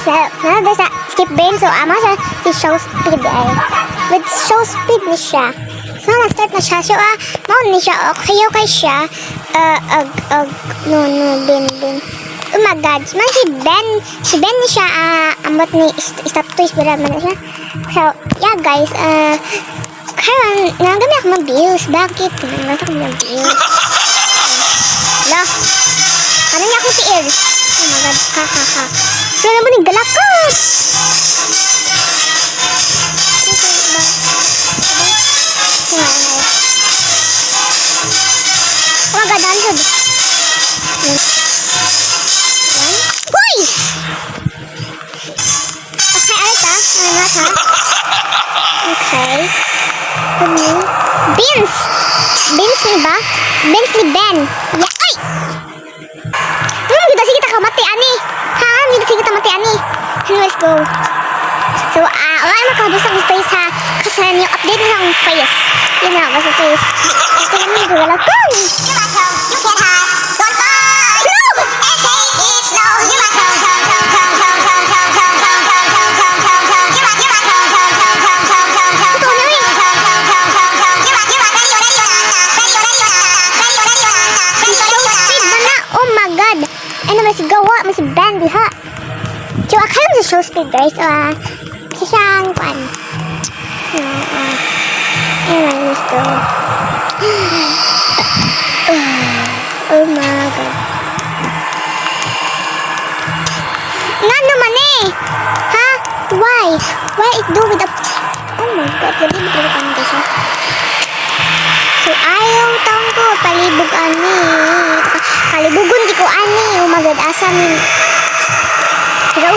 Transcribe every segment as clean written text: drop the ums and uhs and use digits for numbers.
There's a skip brain. So, amo siya si show speed ay. With show speed ni siya. So, na-start na siya. So, maun ni siya. Okay siya. No, Ben. Oh my God. Man, si Ben ni siya, ambot ni stop toys, pero man siya. So, yeah guys, karon, nagami ako mag-views. Bakit? Nagami ako mag-views. Hala. Ano niya akong tiil? Oh my God, ha. So, naman yung galakot. Oh my God, hundred. Hoy! Okay, alright ha. Okay. Beans ni ba? Beans ni Ben. Yeah. Ay! Kita sige kita mati ani. Ha? Kita sige kita mati ani. Let's go. So, wala makabos ang face ha. Kasi yung update na ang face. Yun na, basta face. Ito naman yung wala kong. You can have. Don't fall. No! And take it slow. You might come. Anyways, gawa mo si Ben diha. So, akala mo sa show speed guys. Kasi siyang pan. Anyway, let's go. Oh my God. Nga naman eh. Ha? Why? Why it do with the... Oh my God. Gabi mo talaga kami kasi. So, ayaw taong ko. Palibog ani. Kalibugon di ko ani. Oh my God. Asa min. Draw.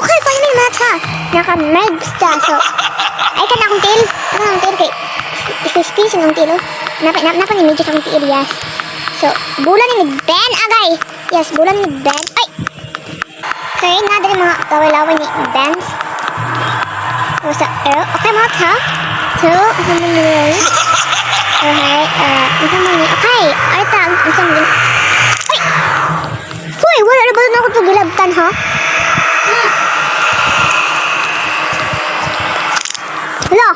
Okay, finally match ha. Naka-merge ta. So, ay ka na akong tail. Kay Christy sinong tail. Napa ni medyo akong tail, yes. So, bulan ni Ben agay. Yes, bulan ni Ben. Ay! Okay, nadali mga kawalawan ni Ben. So, okay match ha. So, okay mo nyo. Okay, ay ta, isang din. Ay! Hoy, wala na ba na ako ito gilabtan ha? Hala!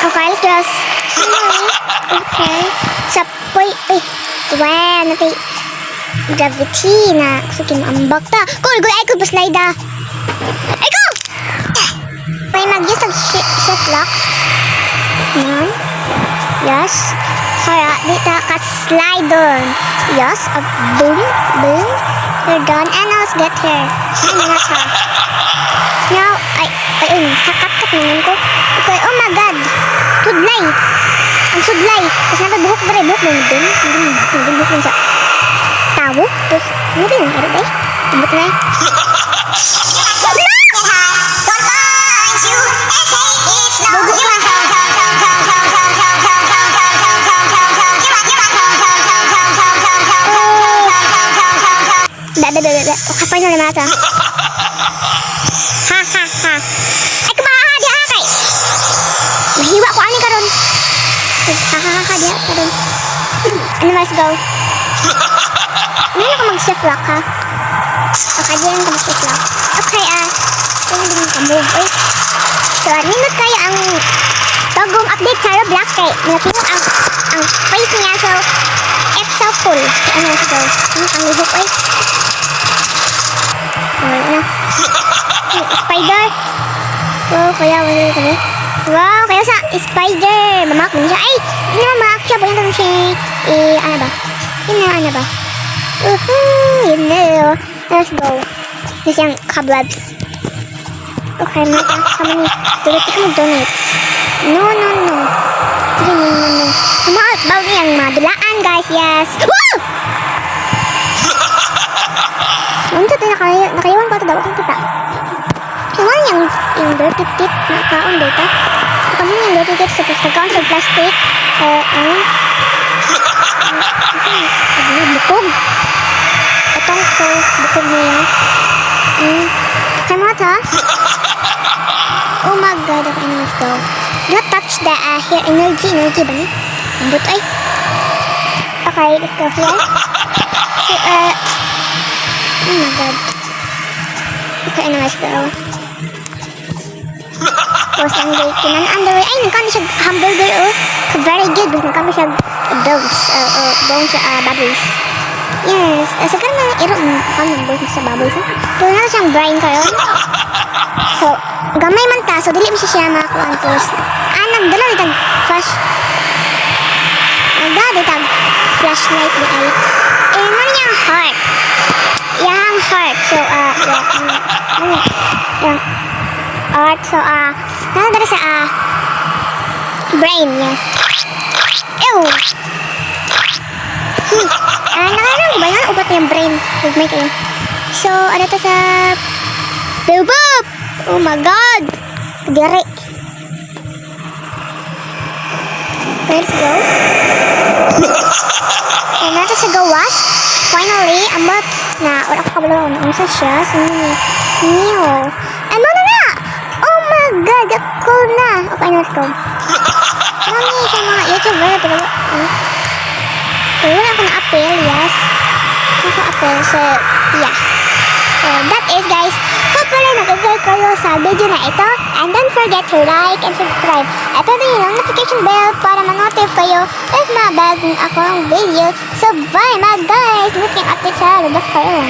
Okay, let's just... Okay. Sapoy, ay, wow, natay gravity na gusto ambak ta. Cool, ay ko pa-slide ah. Ay ko! May mag-use ng shift lock. Yan. Yes. Kaya, dito ka-slide doon. Yes. Boom. We're done. And now let's get here. Ano na ka? Now, sakat-kat naman ko. Okay, oh my God. Sudlay. Ang sudlay. Kasi napabuhok na rin. Buhok mo yun din. Hindi buhok yun sa tao. Tapos, ano rin? Ano ba eh? Buhok na eh. Okay, final na mata. Ha. Ay, kumaha di akay. Mahiwa ko ani karon. Ha di karon. Ano, let's go. Hindi na ka mag-shift lock ha. Okay, di na ka mag-shift lock. Okay, hindi na ka move. So, nindot kayo ang bagong update sa Roblox kay nakita ang face niya. So, it's so cool. Ano, let's go. Ang lihok ay. Spider. Wow, kaya wala ka na. Wow, kaya sa spider. Mamak mo siya. Ay, hindi naman mamak siya. Buyan naman siya. Ano ba? Ano ba? Yun na. Let's go. Kasi yung cobwebs. Okay, mata. Sama ni. Tulad ka mag-donates. No. Sumaot. Bawal niyang madulaan, guys. Yes. Woo! Unsa tayo nakayawan ko ito daw akong kita. Kaya yung dirty tip na kaon dito. Kami yung dirty tip sa pagkakaon sa plastic. Bukog. Itong so, bukog niya. Kaya mga ta? Oh my God, okay na ito. touch the hair energy ba ni? Ambot ay. Okay, let's go here. So, oh my god. Okay, na let's go. Tapos ang bacon ang underwear. Ay, nagkami siya hamburger, oh. Very good. Nagkami siya bones. Bones sa baboys. Yes. So, karon mga iro. Kami ng bones sa baboys. Pero na siyang brain karon. So, gamay man ta. So, dili mo siya makakuha. Tapos, nagdala itag flash. Nagdala itag flashlight ni ay. Eh, ano niyang heart? Yang heart. So, yung heart. So, nagdala sa, brain, yes. Ew! Nakarang ba yan? Ubat yung brain. Nagmay kayo. So, ano to sa... Boop! Oh my god! Dire. Let's go. Okay, nato sa gawas. Finally, ambot na wala ko kabalo na unsa siya. So, niyo. Ano na! Oh my god! Ako na! Okay, let's go. Marami sa mga YouTuber. Pero wala ako na-appeal, yes. Naka-appeal. So, yeah. So, that is, guys. Hopefully, nag-enjoy kayo sa video na ito. And don't forget to like and subscribe. At pwede yung notification bell para ma-notify kayo if mabago ako ang video. So, bye mga guys! Meet yung update sa Lubak kayo.